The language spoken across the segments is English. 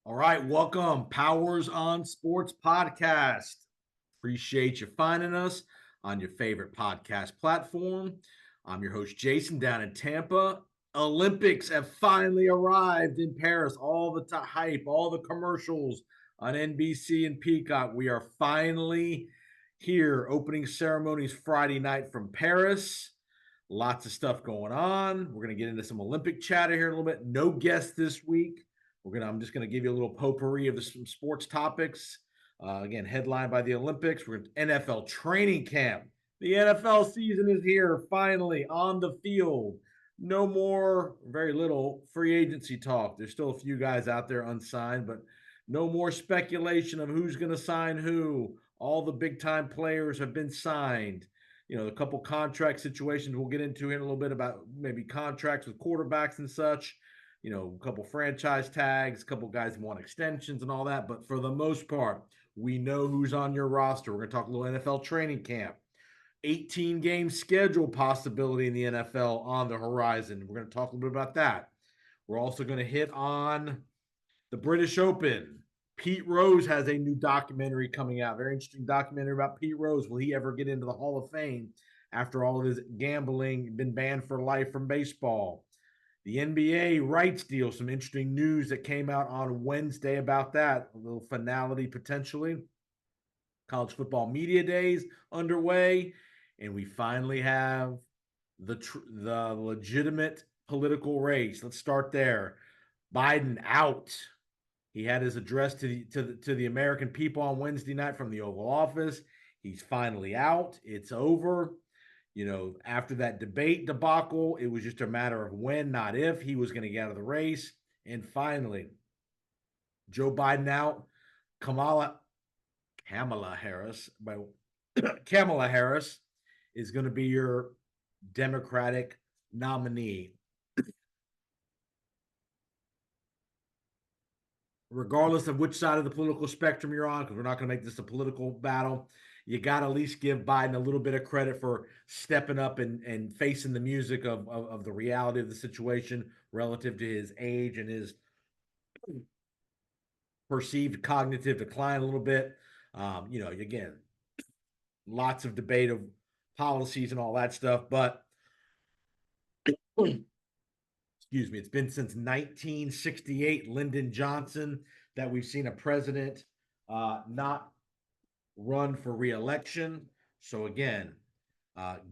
All right, welcome, Powers on Sports Podcast. Appreciate you finding us on your favorite podcast platform. I'm your host, Jason, down in Tampa. Olympics have finally arrived in Paris. All the hype, all the commercials on NBC and Peacock. We are finally here. Opening ceremonies Friday night from Paris. Lots of stuff going on. We're going to get into some Olympic chatter here a little bit. No guests this week. I'm just going to give you a little potpourri of some sports topics. Again, headlined by the Olympics. We're NFL training camp. The NFL season is here, finally on the field. No more, very little free agency talk. There's still a few guys out there unsigned, but no more speculation of who's going to sign who. All the big time players have been signed. A couple contract situations we'll get into in a little bit about maybe contracts with quarterbacks and such. A couple franchise tags, a couple guys want extensions and all that. But for the most part, we know who's on your roster. We're going to talk a little NFL training camp, 18 game schedule possibility in the NFL on the horizon. We're going to talk a little bit about that. We're also going to hit on the British Open. Pete Rose has a new documentary coming out. Very interesting documentary about Pete Rose. Will he ever get into the Hall of Fame after all of his gambling, been banned for life from baseball? The NBA rights deal, some interesting news that came out on Wednesday about that. A little finality potentially. College football media days underway, and we finally have the legitimate political race. Let's start there. Biden out. He had his address to the American people on Wednesday night from the Oval Office. He's finally out. It's over. After that debate debacle, it was just a matter of when, not if, he was going to get out of the race. And finally, Joe Biden out. Kamala Harris, Kamala Harris is going to be your Democratic nominee. Regardless of which side of the political spectrum you're on, because we're not going to make this a political battle, you got to at least give Biden a little bit of credit for stepping up and facing the music of the reality of the situation relative to his age and his perceived cognitive decline a little bit. Again, lots of debate of policies and all that stuff, but excuse me, it's been since 1968, Lyndon Johnson, that we've seen a president not run for reelection. So again,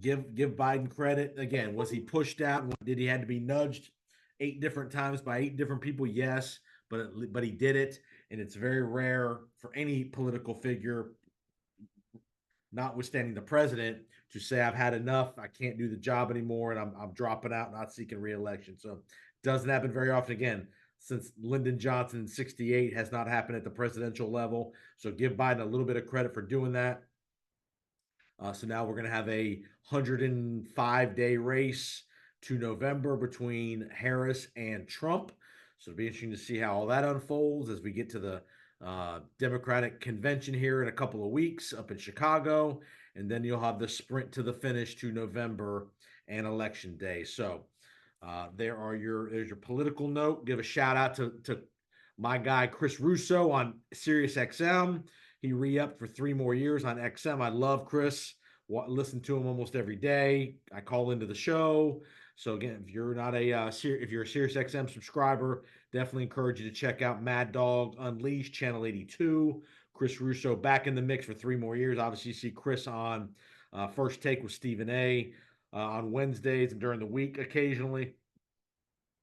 give Biden credit. Again, was he pushed out? Did he had to be nudged 8 different times by 8 different people? Yes, but he did it, and it's very rare for any political figure, notwithstanding the president, to say I've had enough. I can't do the job anymore, and I'm dropping out, not seeking reelection. So doesn't happen very often. Again, since Lyndon Johnson in '68 has not happened at the presidential level. So give Biden a little bit of credit for doing that. So now we're going to have a 105-day race to November between Harris and Trump. So it'll be interesting to see how all that unfolds as we get to the Democratic convention here in a couple of weeks up in Chicago. And then you'll have the sprint to the finish to November and election day. So there's your political note. Give a shout out to my guy Chris Russo on Sirius XM. He re-upped for 3 more years on XM. I love Chris. Listen to him almost every day. I call into the show. So again, if you're a Sirius XM subscriber, definitely encourage you to check out Mad Dog Unleashed, Channel 82. Chris Russo back in the mix for 3 more years. Obviously, you see Chris on First Take with Stephen A. On Wednesdays and during the week occasionally,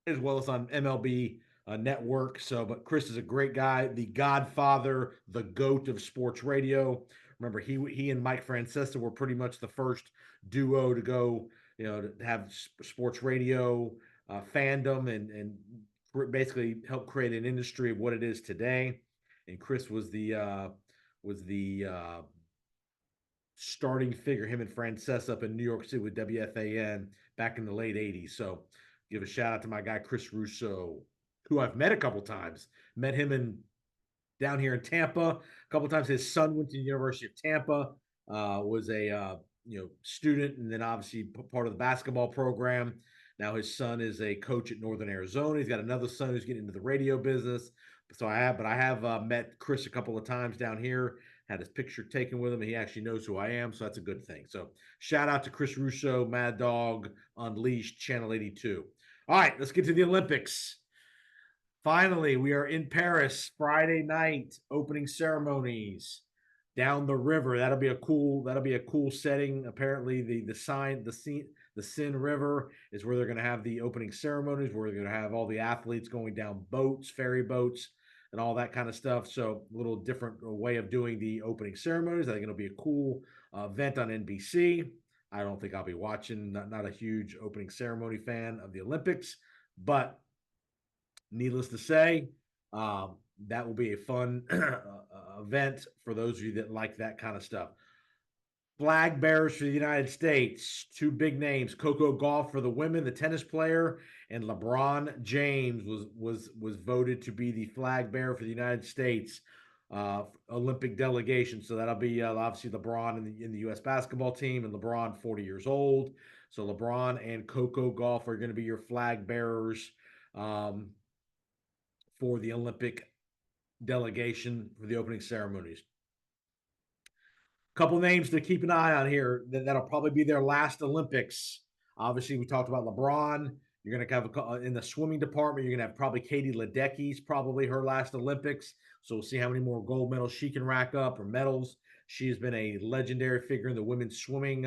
as well as on MLB Network. But Chris is a great guy, the godfather, the GOAT of sports radio. Remember, he and Mike Francesa were pretty much the first duo to go, to have sports radio fandom and basically help create an industry of what it is today. And Chris was the starting figure, him and Francesa up in New York City with WFAN back in the late '80s. So give a shout out to my guy Chris Russo, who I've met a couple times. Met him down here in Tampa a couple times. His son went to the University of Tampa, was a student, and then obviously part of the basketball program. Now his son is a coach at Northern Arizona. He's got another son who's getting into the radio business. So I have met Chris a couple of times down here, had his picture taken with him, and he actually knows who I am. So that's a good thing. So shout out to Chris Russo, Mad Dog Unleashed, Channel 82. All right, let's get to the Olympics. Finally, we are in Paris Friday night, opening ceremonies down the river. That'll be a cool setting. Apparently, the Seine River is where they're going to have the opening ceremonies, where they're going to have all the athletes going down boats, ferry boats, and all that kind of stuff. So a little different way of doing the opening ceremonies. I think it'll be a cool event on NBC. I don't think I'll be watching. Not a huge opening ceremony fan of the Olympics, but needless to say, that will be a fun event for those of you that like that kind of stuff. Flag bearers for the United States, two big names: Coco Gauff for the women, the tennis player, and LeBron James was voted to be the flag bearer for the United States Olympic delegation. So that'll be obviously LeBron in the U.S. basketball team, and LeBron 40 years old. So LeBron and Coco Gauff are going to be your flag bearers for the Olympic delegation for the opening ceremonies. Couple names to keep an eye on here that'll probably be their last Olympics. Obviously, we talked about LeBron. You're going to have in the swimming department. You're going to have probably Katie Ledecky's probably her last Olympics. So we'll see how many more gold medals she can rack up or medals. She has been a legendary figure in the women's swimming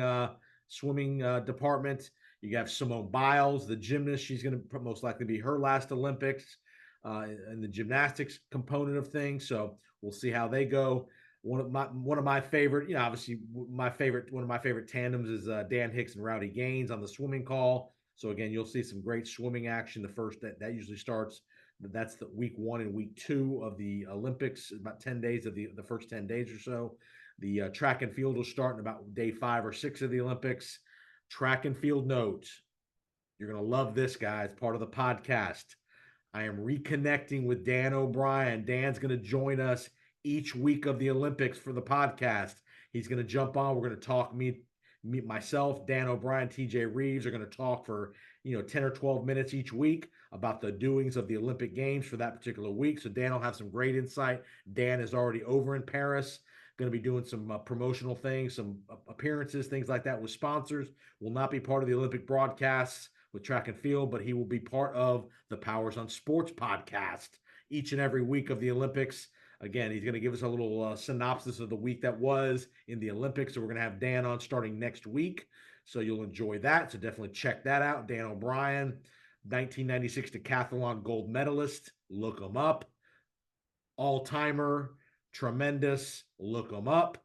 department. You have Simone Biles, the gymnast. She's going to most likely be her last Olympics in the gymnastics component of things. So we'll see how they go. One of my favorite, obviously one of my favorite tandems is Dan Hicks and Rowdy Gaines on the swimming call. So again, you'll see some great swimming action. The first that usually starts. That's the week 1 and week 2 of the Olympics. About 10 days of the first 10 days or so. The track and field will start in about day 5 or 6 of the Olympics. Track and field note. You're gonna love this, guys. Part of the podcast. I am reconnecting with Dan O'Brien. Dan's gonna join us each week of the Olympics for the podcast. He's going to jump on. We're going to talk. Myself, Dan O'Brien, TJ Reeves are going to talk for 10 or 12 minutes each week about the doings of the Olympic Games for that particular week. So Dan will have some great insight. Dan is already over in Paris, going to be doing some promotional things, some appearances, things like that with sponsors. Will not be part of the Olympic broadcasts with track and field, but he will be part of the Powers on Sports podcast each and every week of the Olympics. Again, he's going to give us a little synopsis of the week that was in the Olympics. So we're going to have Dan on starting next week. So you'll enjoy that. So definitely check that out. Dan O'Brien, 1996 decathlon gold medalist. Look him up. All-timer, tremendous. Look him up.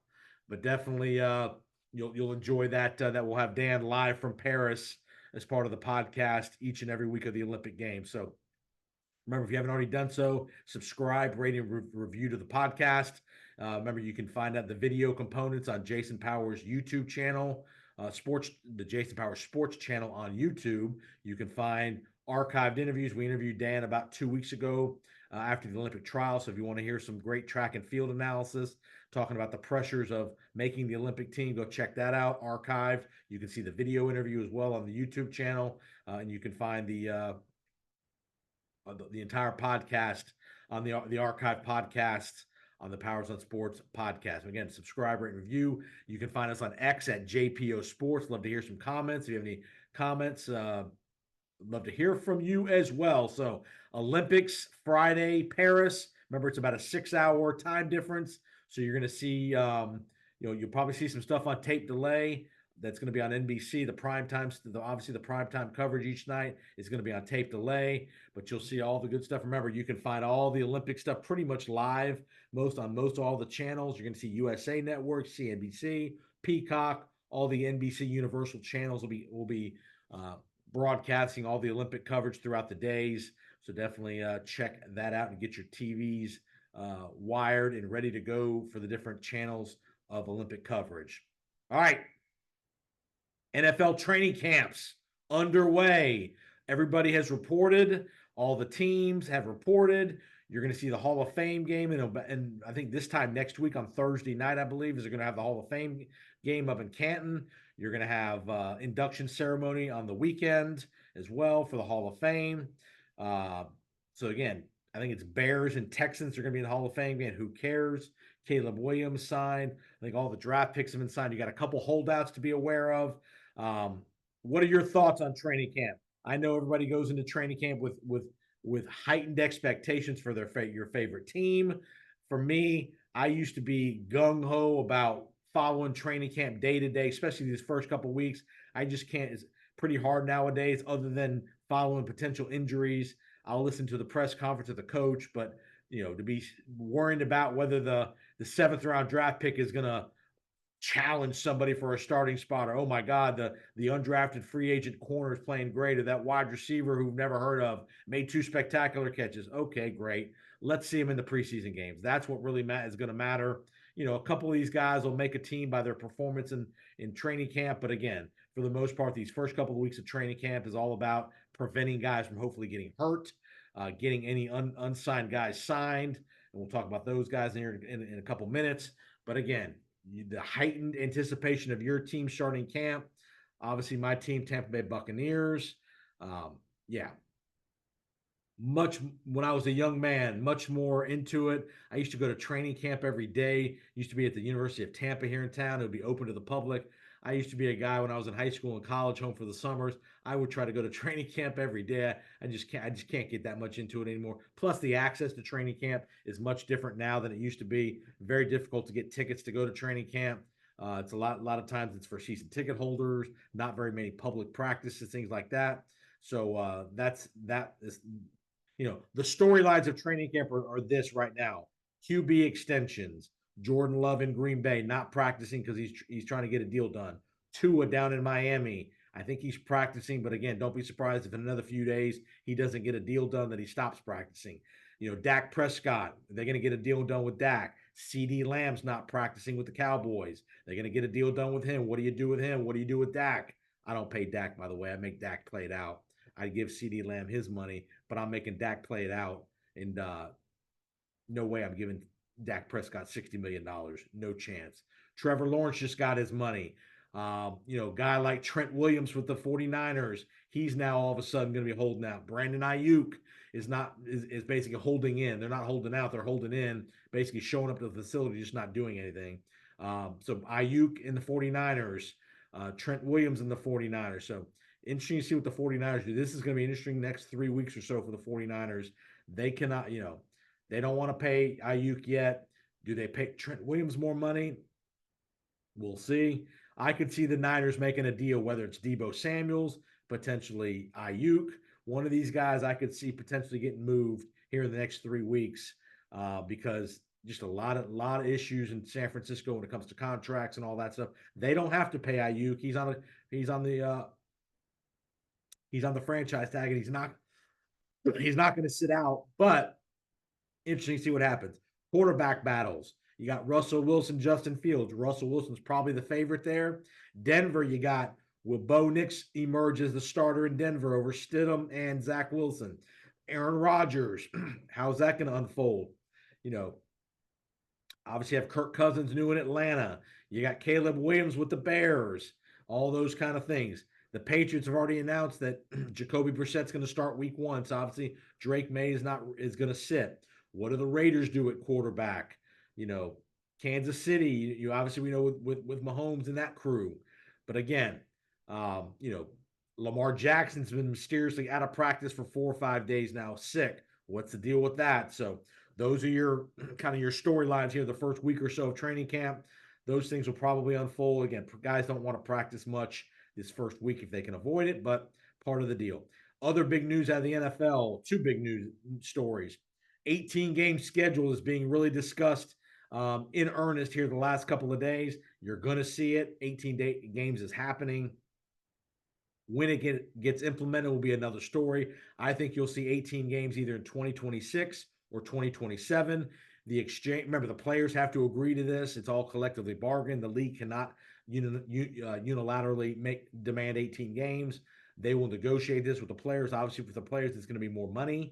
But definitely you'll enjoy that. That we'll have Dan live from Paris as part of the podcast each and every week of the Olympic Games. So remember, if you haven't already done so, subscribe, rate, and review to the podcast. Remember, you can find out the video components on Jason Powers' YouTube channel, the Jason Powers Sports channel on YouTube. You can find archived interviews. We interviewed Dan about 2 weeks ago after the Olympic trials. So if you want to hear some great track and field analysis, talking about the pressures of making the Olympic team, go check that out, archived. You can see the video interview as well on the YouTube channel, and you can find the entire podcast on the archive podcast on the Powers on Sports podcast. And again, subscribe, rate, and review. You can find us on X at JPO Sports. Love to hear some comments. If you have any comments, love to hear from you as well. So Olympics Friday, Paris. Remember, it's about a 6-hour time difference. So you're going to see, you'll probably see some stuff on tape delay. That's going to be on NBC. The prime time, obviously the prime time coverage each night is going to be on tape delay, but you'll see all the good stuff. Remember, you can find all the Olympic stuff pretty much live, most all the channels. You're going to see USA Network, CNBC, Peacock, all the NBC Universal channels will be broadcasting all the Olympic coverage throughout the days. So definitely check that out and get your TVs wired and ready to go for the different channels of Olympic coverage. All right. NFL training camps underway. Everybody has reported. All the teams have reported. You're going to see the Hall of Fame game, and I think this time next week on Thursday night, I believe, is they're going to have the Hall of Fame game up in Canton. You're going to have induction ceremony on the weekend, as well for the Hall of Fame. So again, I think it's Bears and Texans are going to be in the Hall of Fame. Again, who cares? Caleb Williams signed. I think all the draft picks have been signed. You got a couple holdouts to be aware of. What are your thoughts on training camp? I know everybody goes into training camp with heightened expectations for your favorite team. For me, I used to be gung ho about following training camp day to day, especially these first couple weeks. I just can't. It's pretty hard nowadays, other than following potential injuries. I'll listen to the press conference of the coach, but to be worrying about whether the seventh round draft pick is going to challenge somebody for a starting spot, or oh my God, the undrafted free agent corner is playing great, or that wide receiver who we've never heard of made 2 spectacular catches. Okay, great. Let's see him in the preseason games. That's what really is going to matter. A couple of these guys will make a team by their performance in training camp, but again, for the most part, these first couple of weeks of training camp is all about preventing guys from hopefully getting hurt, getting any unsigned guys signed, and we'll talk about those guys in a couple minutes. But again, the heightened anticipation of your team starting camp. Obviously, my team, Tampa Bay Buccaneers. Yeah. When I was a young man, much more into it. I used to go to training camp every day. Used to be at the University of Tampa here in town. It would be open to the public. I used to be a guy when I was in high school and college, home for the summers. I would try to go to training camp every day. I just can't get that much into it anymore. Plus, the access to training camp is much different now than it used to be. Very difficult to get tickets to go to training camp. It's a lot of times it's for season ticket holders. Not very many public practices, things like that. So that is the storylines of training camp are this right now: QB extensions. Jordan Love in Green Bay not practicing because he's trying to get a deal done. Tua down in Miami. I think he's practicing, but again, don't be surprised if in another few days he doesn't get a deal done, that he stops practicing. Dak Prescott, they're going to get a deal done with Dak. CeeDee Lamb's not practicing with the Cowboys. They're going to get a deal done with him. What do you do with him? What do you do with Dak? I don't pay Dak, by the way. I make Dak play it out. I give CeeDee Lamb his money, but I'm making Dak play it out. And no way I'm giving Dak Prescott $60 million. No chance. Trevor Lawrence just got his money. Guy like Trent Williams with the 49ers, he's now all of a sudden going to be holding out. Brandon Ayuk is basically holding in. They're not holding out, they're holding in, basically showing up to the facility, just not doing anything. So Ayuk in the 49ers, Trent Williams in the 49ers. So interesting to see what the 49ers do. This is going to be interesting next 3 weeks or so for the 49ers. They cannot, they don't want to pay Ayuk yet. Do they pay Trent Williams more money? We'll see. I could see the Niners making a deal, whether it's Deebo Samuels, potentially Ayuk. One of these guys I could see potentially getting moved here in the next 3 weeks because just a lot of issues in San Francisco when it comes to contracts and all that stuff. They don't have to pay Ayuk. He's on the franchise tag, and he's not going to sit out. But interesting to see what happens. Quarterback battles. You got Russell Wilson, Justin Fields. Russell Wilson's probably the favorite there. Denver, you got, will Bo Nix emerge as the starter in Denver over Stidham and Zach Wilson? Aaron Rodgers, how's that going to unfold? Obviously have Kirk Cousins new in Atlanta. You got Caleb Williams with the Bears. All those kind of things. The Patriots have already announced that Jacoby Brissett's going to start week 1. So obviously Drake May is going to sit. What do the Raiders do at quarterback? Kansas City, obviously we know with Mahomes and that crew. But again, Lamar Jackson's been mysteriously out of practice for 4 or 5 days now, sick. What's the deal with that? So those are your storylines here the first week or so of training camp. Those things will probably unfold. Again, guys don't want to practice much this first week if they can avoid it, but part of the deal. Other big news out of the NFL, 2 big news stories. 18-game schedule is being really discussed in earnest here the last couple of days. You're going to see it. 18 games is happening. When it gets implemented will be another story. I think you'll see 18 games either in 2026 or 2027. Remember, the players have to agree to this. It's all collectively bargained. The league cannot unilaterally demand 18 games. They will negotiate this with the players. Obviously, with the players, it's going to be more money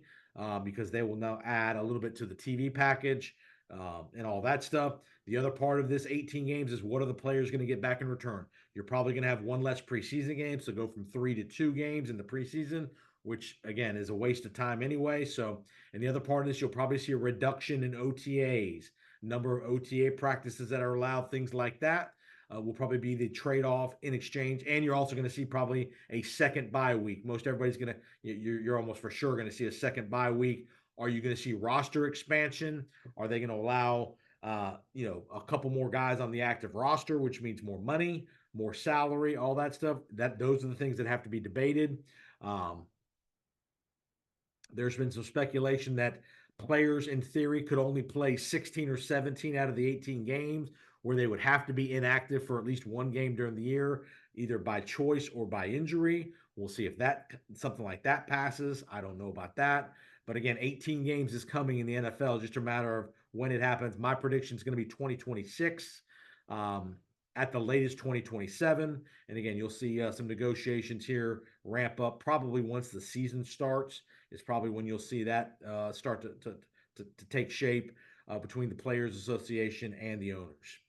because they will now add a little bit to the TV package. and all that stuff. The other part of this 18 games is what are the players going to get back in return? You're probably going to have one less preseason game, so go from 3 to 2 games in the preseason, which again is a waste of time anyway. So, and the other part of this, you'll probably see a reduction in OTAs, number of OTA practices that are allowed, things like that. Will probably be the trade-off in exchange, and you're also going to see probably a second bye week. Most everybody's going to, you're almost for sure going to see a second bye week. Are you going to see roster expansion? Are they going to allow a couple more guys on the active roster, which means more money, more salary, all that stuff? Those are the things that have to be debated. There's been some speculation that players, in theory, could only play 16 or 17 out of the 18 games, where they would have to be inactive for at least one game during the year, either by choice or by injury. We'll see if something like that passes. I don't know about that. But again, 18 games is coming in the NFL, just a matter of when it happens. My prediction is going to be 2026. At the latest 2027. And again, you'll see some negotiations here ramp up probably once the season starts. Is probably when you'll see that start to take shape between the Players Association and the owners.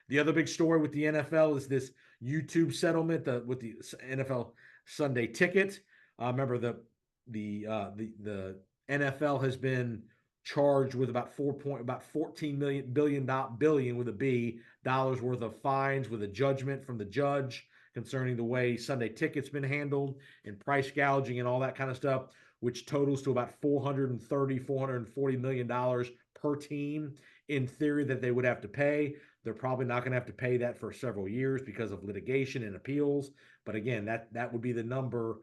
The other big story with the NFL is this YouTube settlement with the NFL Sunday Ticket. Remember the NFL has been charged with about 14 billion with a B dollars worth of fines with a judgment from the judge concerning the way Sunday Ticket's been handled and price gouging and all that kind of stuff, which totals to about $440 million per team in theory that they would have to pay. They're probably not going to have to pay that for several years because of litigation and appeals. But again, that would be the number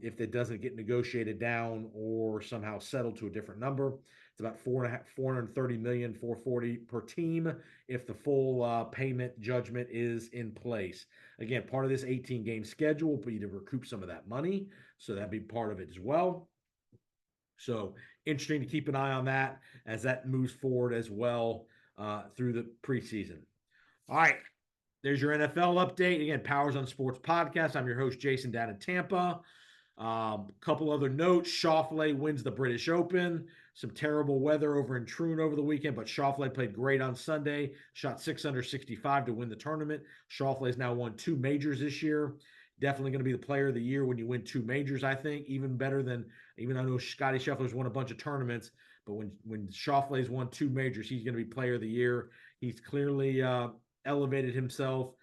if it doesn't get negotiated down or somehow settled to a different number. It's about 430 million, 440 per team if the full payment judgment is in place. Again, part of this 18 game schedule will be to recoup some of that money, so that'd be part of it as well. So interesting to keep an eye on that as that moves forward as well through the preseason. All right, there's your NFL update. Again, Powers on Sports podcast. I'm your host, Jason, down in Tampa. Couple other notes. Schauffele wins the British Open. Some terrible weather over in Troon over the weekend, but Schauffele played great on Sunday. Shot 665 to win the tournament. Schauffele has now won 2 majors this year. Definitely going to be the player of the year when you win 2 majors, I think. Even better than, even I know Scotty Scheffler's won a bunch of tournaments, but when Schauffele's won 2 majors, he's going to be player of the year. He's clearly elevated himself.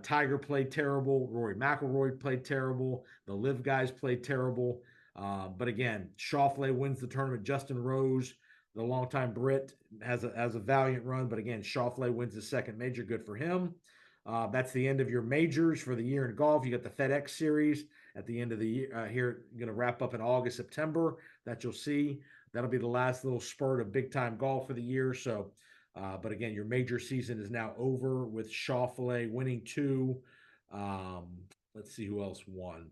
Tiger played terrible. Rory McIlroy played terrible. The LIV guys played terrible. But again, Schauffele wins the tournament. Justin Rose, the longtime Brit, has a valiant run. But again, Schauffele wins the second major. Good for him. That's the end of your majors for the year in golf. You got the FedEx Series at the end of the year here, going to wrap up in August, September. That you'll see. That'll be the last little spurt of big time golf for the year. So, but again, your major season is now over with Schauffele winning 2. Let's see who else won.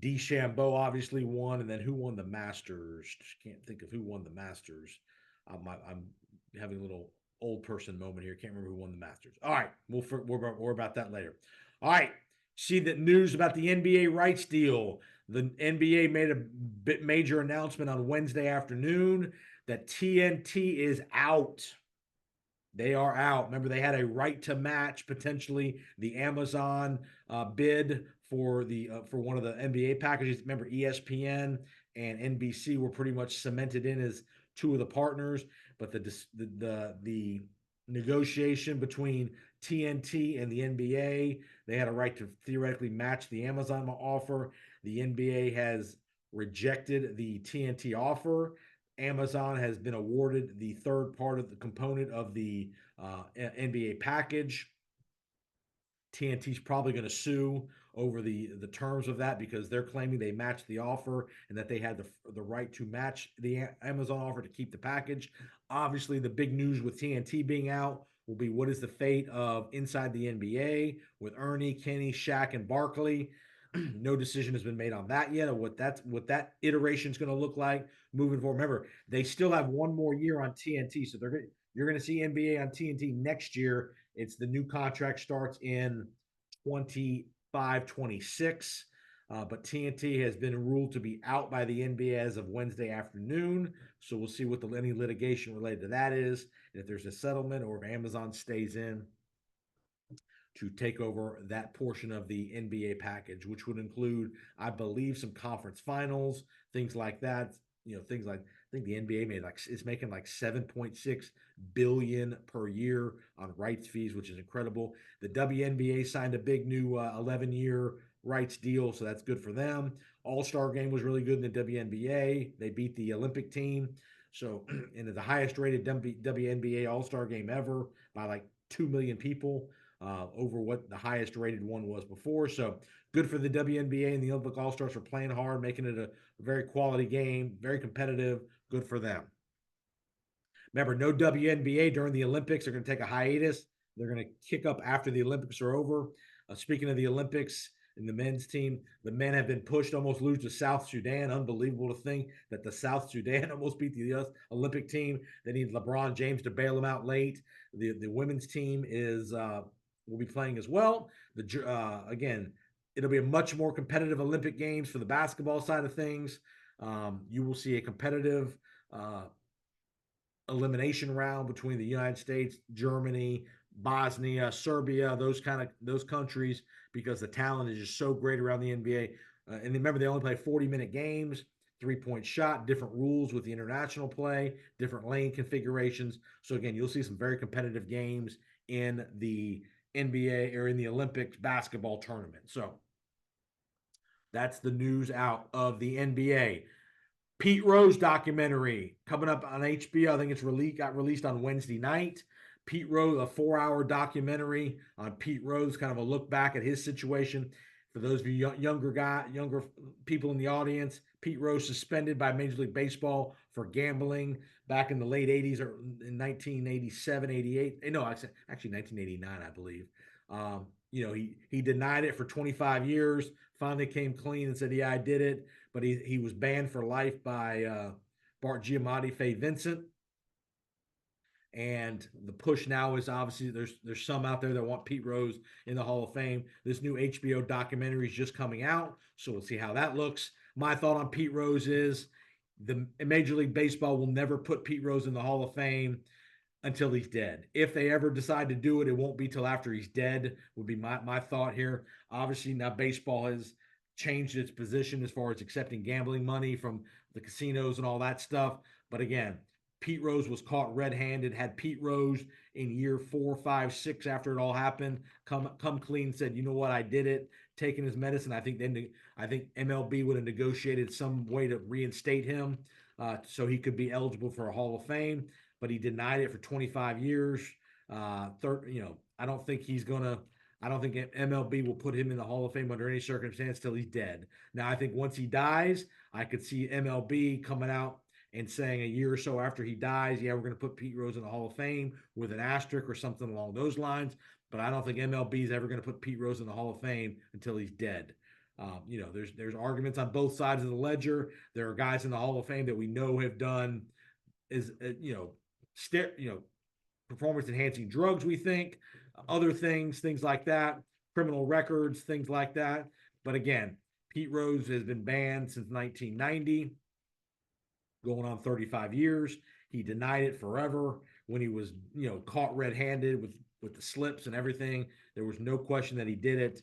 DeChambeau obviously won, and then who won the Masters? Just can't think of who won the Masters. I'm having a little old person moment here. Can't remember who won the Masters. All right, we'll about that later. All right, see the news about the NBA rights deal. The NBA made a major announcement on Wednesday afternoon that TNT is out. They are out. Remember, they had a right to match potentially the Amazon bid for one of the NBA packages. Remember, ESPN and NBC were pretty much cemented in as 2 of the partners, but the negotiation between TNT and the NBA, they had a right to theoretically match the Amazon offer. The NBA has rejected the TNT offer. Amazon has been awarded the third part of the component of the NBA package. TNT's probably going to sue over the terms of that because they're claiming they matched the offer and that they had the right to match the Amazon offer to keep the package. Obviously, the big news with TNT being out will be what is the fate of Inside the NBA with Ernie, Kenny, Shaq, and Barkley. No decision has been made on that yet, or what that iteration is going to look like moving forward. Remember, they still have 1 more year on TNT, so you're going to see NBA on TNT next year. It's the new contract starts in 25-26. But TNT has been ruled to be out by the NBA as of Wednesday afternoon. So we'll see what any litigation related to that is, and if there's a settlement or if Amazon stays in to take over that portion of the NBA package, which would include, I believe, some conference finals, things like that. Things like, I think the NBA is making like 7.6 billion per year on rights fees, which is incredible. The WNBA signed a big new 11-year rights deal, so that's good for them. All-Star game was really good in the WNBA. They beat the Olympic team. So, in the highest rated WNBA All-Star game ever by like 2 million people, over what the highest rated one was before. So good for the WNBA and the Olympic All Stars for playing hard, making it a very quality game, very competitive. Good for them. Remember, no WNBA during the Olympics. They're going to take a hiatus. They're going to kick up after the Olympics are over. Speaking of the Olympics and the men's team, the men have been pushed almost lose to South Sudan. Unbelievable to think that the South Sudan almost beat the US Olympic team. They need LeBron James to bail them out late. The women's team will be playing as well. Again, it'll be a much more competitive Olympic Games for the basketball side of things. You will see a competitive elimination round between the United States, Germany, Bosnia, Serbia, those countries, because the talent is just so great around the NBA. And remember, they only play 40-minute games, 3-point shot, different rules with the international play, different lane configurations. So again, you'll see some very competitive games in the NBA or in the Olympics basketball tournament. So that's the news out of the NBA. Pete Rose documentary coming up on HBO. I think got released on Wednesday night. Pete Rose, a 4-hour documentary on Pete Rose, kind of a look back at his situation. For those of you younger people in the audience, Pete Rose suspended by Major League Baseball for gambling back in the late 80s or in 1987, 88. No, actually 1989, I believe. He denied it for 25 years, finally came clean and said, yeah, I did it. But he was banned for life by Bart Giamatti, Faye Vincent. And the push now is obviously there's some out there that want Pete Rose in the Hall of Fame. This new HBO documentary is just coming out, so we'll see how that looks. My thought on Pete Rose is the Major League Baseball will never put Pete Rose in the Hall of Fame until he's dead. If they ever decide to do it, it won't be till after he's dead, would be my thought here. Obviously, now baseball has changed its position as far as accepting gambling money from the casinos and all that stuff. But again, Pete Rose was caught red-handed. Had Pete Rose in year 4, 5, 6 after it all happened come clean, said, you know what, I did it, taking his medicine. I think MLB would have negotiated some way to reinstate him so he could be eligible for a Hall of Fame. But he denied it for 25 years. I don't think MLB will put him in the Hall of Fame under any circumstance till he's dead. Now, I think once he dies, I could see MLB coming out and saying a year or so after he dies, yeah, we're going to put Pete Rose in the Hall of Fame with an asterisk or something along those lines. But I don't think MLB is ever going to put Pete Rose in the Hall of Fame until he's dead. There's arguments on both sides of the ledger. There are guys in the Hall of Fame that we know have done performance enhancing drugs, we think, other things like that, criminal records, things like that. But again, Pete Rose has been banned since 1990, going on 35 years. He denied it forever when he was, caught red-handed with the slips and everything. There was no question that he did it.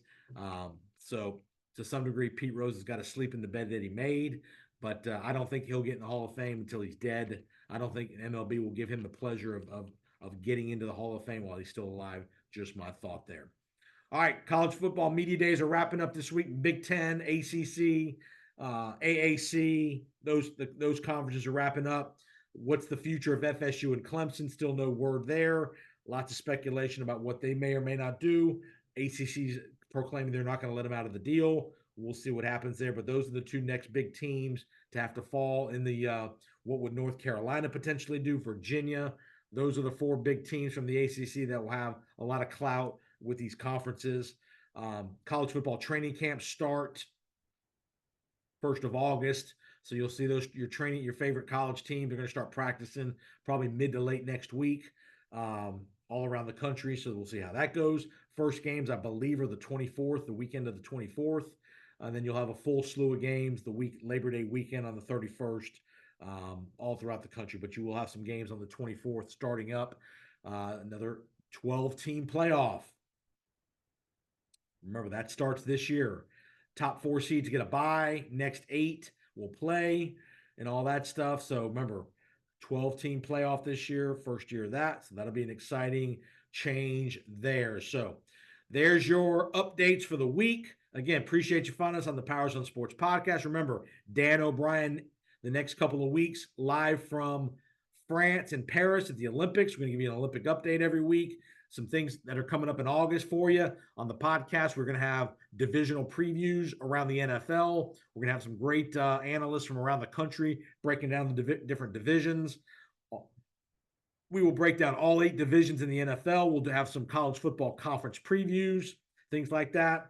So to some degree, Pete Rose has got to sleep in the bed that he made. But I don't think he'll get in the Hall of Fame until he's dead. I don't think MLB will give him the pleasure of getting into the Hall of Fame while he's still alive. Just my thought there. All right, college football media days are wrapping up this week. Big Ten, ACC, AAC, those conferences are wrapping up. What's the future of FSU and Clemson? Still no word there. Lots of speculation about what they may or may not do. ACC's proclaiming they're not going to let them out of the deal. We'll see what happens there. But those are the two next big teams to have to fall in the what would North Carolina potentially do, Virginia. Those are the four big teams from the ACC that will have a lot of clout with these conferences. College football training camps start 1st of August. So you'll see your favorite college teams are going to start practicing probably mid to late next week all around the country. So we'll see how that goes. First games, I believe, are the 24th, the weekend of the 24th. And then you'll have a full slew of games the Labor Day weekend on the 31st, all throughout the country. But you will have some games on the 24th starting up. Another 12-team playoff. Remember, that starts this year. Top 4 seeds get a bye. Next 8 will play and all that stuff. So remember, 12-team playoff this year, first year of that. So that'll be an exciting change there. So there's your updates for the week. Again, appreciate you finding us on the Powers on Sports podcast. Remember, Dan O'Brien, the next couple of weeks, live from France and Paris at the Olympics. We're going to give you an Olympic update every week. Some things that are coming up in August for you on the podcast. We're going to have divisional previews around the NFL. We're going to have some great analysts from around the country breaking down the different divisions. We will break down all 8 divisions in the NFL. We'll have some college football conference previews, things like that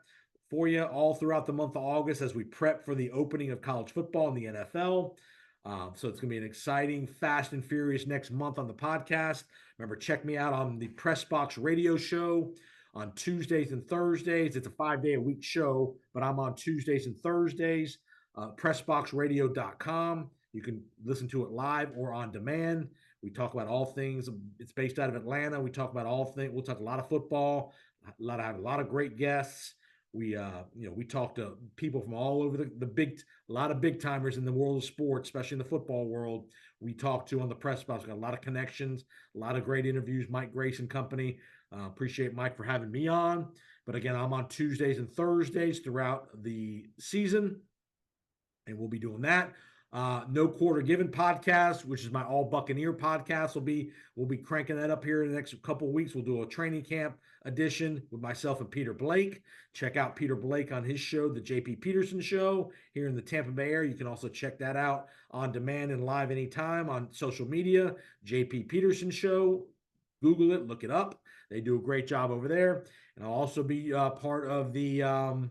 for you all throughout the month of August as we prep for the opening of college football in the NFL. So it's going to be an exciting, fast and furious next month on the podcast. Remember, check me out on the Press Box Radio Show on Tuesdays and Thursdays. It's a 5-day-a-week show, but I'm on Tuesdays and Thursdays. PressBoxRadio.com. You can listen to it live or on demand. We talk about all things. It's based out of Atlanta. We talk about all things. We'll talk a lot of football. Have a lot of great guests. We talk to people from all over a lot of big timers in the world of sports, especially in the football world. We talk to on the Press Box. Got a lot of connections, a lot of great interviews. Mike Grace and company. Appreciate Mike for having me on. But again, I'm on Tuesdays and Thursdays throughout the season, and we'll be doing that. No Quarter Given podcast, which is my All Buccaneer podcast. We'll be cranking that up here in the next couple of weeks. We'll do a training camp edition with myself and Peter Blake. Check out Peter Blake on his show, the JP Peterson Show, here in the Tampa Bay area. You can also check that out on demand and live anytime on social media. JP Peterson Show. Google it, look it up. They do a great job over there. And I'll also be part of the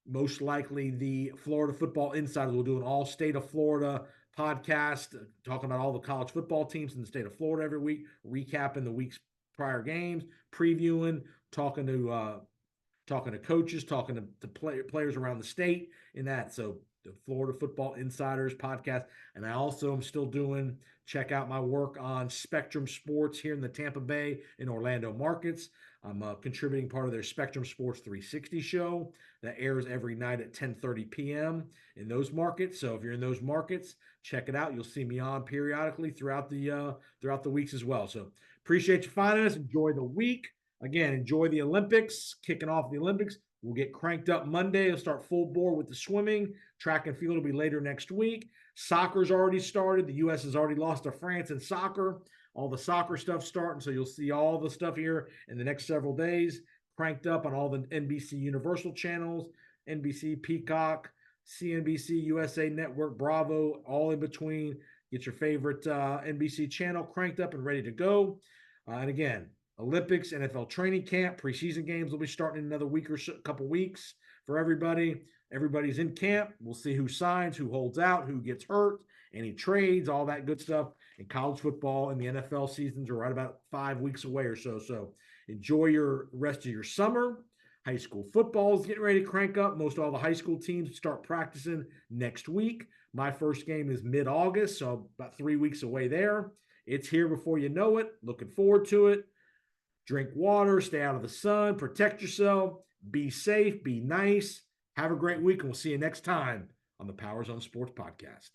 most likely the Florida Football Insider. We'll do an all state of Florida podcast talking about all the college football teams in the state of Florida every week, recapping the week's prior games, previewing, talking to coaches, talking to players around the state in that. So the Florida Football Insiders podcast. And I also am still check out my work on Spectrum Sports here in the Tampa Bay and Orlando markets. I'm a contributing part of their Spectrum Sports 360 show that airs every night at 10:30 p.m. in those markets. So if you're in those markets, check it out. You'll see me on periodically throughout the weeks as well. So appreciate you finding us. Enjoy the week. Again, enjoy the Olympics. Kicking off the Olympics. We'll get cranked up Monday. We'll start full bore with the swimming. Track and field will be later next week. Soccer's already started. The U.S. has already lost to France in soccer. All the soccer stuff starting, so you'll see all the stuff here in the next several days, cranked up on all the NBC Universal channels, NBC, Peacock, CNBC, USA Network, Bravo, all in between. Get your favorite NBC channel cranked up and ready to go. And again, Olympics, NFL training camp, preseason games will be starting in another week or so, couple weeks for everybody. Everybody's in camp. We'll see who signs, who holds out, who gets hurt, any trades, all that good stuff. And college football and the NFL seasons are right about 5 weeks away or so. So enjoy your rest of your summer. High school football is getting ready to crank up. Most all the high school teams start practicing next week. My first game is mid-August, so about 3 weeks away there. It's here before you know it. Looking forward to it. Drink water, stay out of the sun, protect yourself, be safe, be nice. Have a great week, and we'll see you next time on the Powers on Sports podcast.